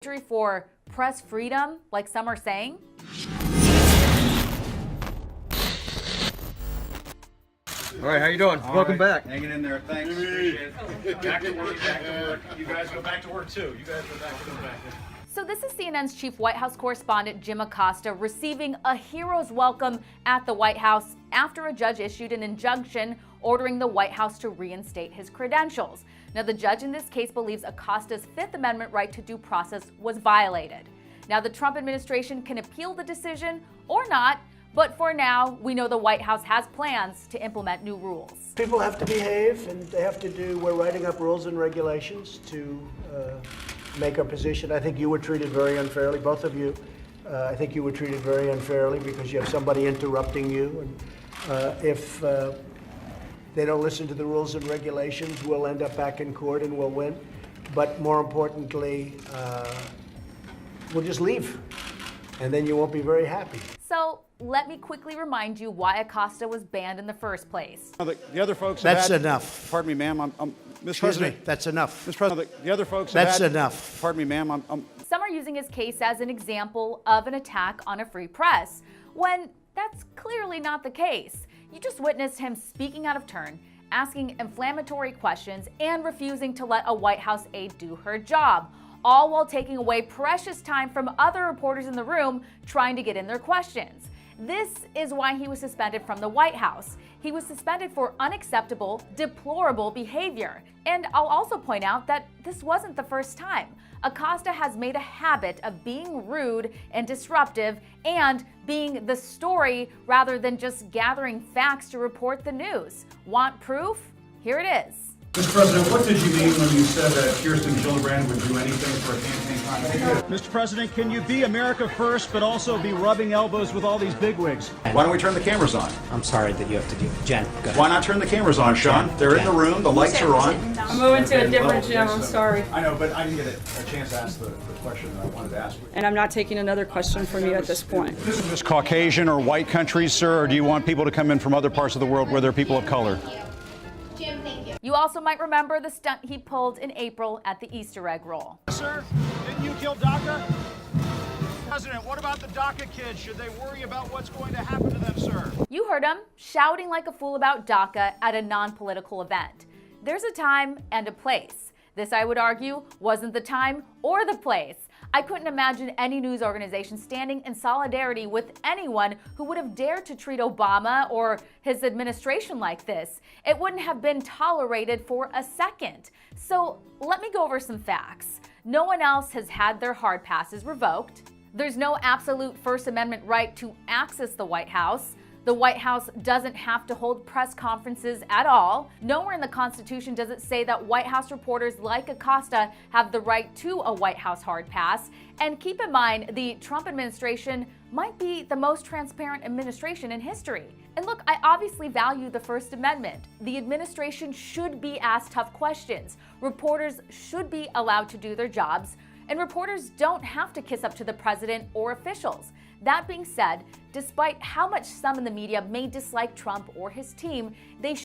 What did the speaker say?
For press freedom, like some are saying? All right, how you doing? Welcome back. Hanging in there. Thanks. Appreciate it. Back to work. Back to work. You guys go back to work too. You guys go back to work. So this is CNN's chief White House correspondent Jim Acosta receiving a hero's welcome at the White House after a judge issued an injunction ordering the White House to reinstate his credentials. Now, the judge in this case believes Acosta's Fifth Amendment right to due process was violated. Now, the Trump administration can appeal the decision or not, but for now, we know the White House has plans to implement new rules. People have to behave, and they have to do, we're writing up rules and regulations to make our position. I think you were treated very unfairly, both of you. I think you were treated very unfairly because you have somebody interrupting you. And if they don't listen to the rules and regulations, we'll end up back in court and we'll win. But more importantly, we'll just leave, and then you won't be very happy. So let me quickly remind you why Acosta was banned in the first place. The other folks. That's enough. Pardon me, ma'am. Mr. Excuse President. me. That's enough. Mr. President, the other folks. That's enough. Pardon me, ma'am. Some are using his case as an example of an attack on a free press, when that's clearly not the case. You just witnessed him speaking out of turn, asking inflammatory questions, and refusing to let a White House aide do her job, all while taking away precious time from other reporters in the room trying to get in their questions. This is why he was suspended from the White House. He was suspended for unacceptable, deplorable behavior. And I'll also point out that this wasn't the first time. Acosta has made a habit of being rude and disruptive and being the story rather than just gathering facts to report the news. Want proof? Here it is. Mr. President, what did you mean when you said that Kirsten Gillibrand would do anything for a campaign contribution? Mr. President, can you be America first, but also be rubbing elbows with all these bigwigs? Why don't we turn the cameras on? I'm sorry that you have to do it. Jen, go ahead. Why not turn the cameras on, Sean? They're in the room. The lights are on. I'm moving to a different gym, I'm sorry. I know, but I didn't get a chance to ask the question that I wanted to ask. And I'm not taking another question from you at this point. Is this Caucasian or white countries, sir, or do you want people to come in from other parts of the world where they're people of color? Jim, thank you. You also might remember the stunt he pulled in April at the Easter egg roll. Sir, didn't you kill DACA? President, what about the DACA kids? Should they worry about what's going to happen to them, sir? You heard him shouting like a fool about DACA at a non-political event. There's a time and a place. This, I would argue, wasn't the time or the place. I couldn't imagine any news organization standing in solidarity with anyone who would have dared to treat Obama or his administration like this. It wouldn't have been tolerated for a second. So let me go over some facts. No one else has had their hard passes revoked. There's no absolute First Amendment right to access the White House. The White House doesn't have to hold press conferences at all. Nowhere in the Constitution does it say that White House reporters like Acosta have the right to a White House hard pass. And keep in mind, the Trump administration might be the most transparent administration in history. And look, I obviously value the First Amendment. The administration should be asked tough questions. Reporters should be allowed to do their jobs. And reporters don't have to kiss up to the president or officials. That being said, despite how much some in the media may dislike Trump or his team, they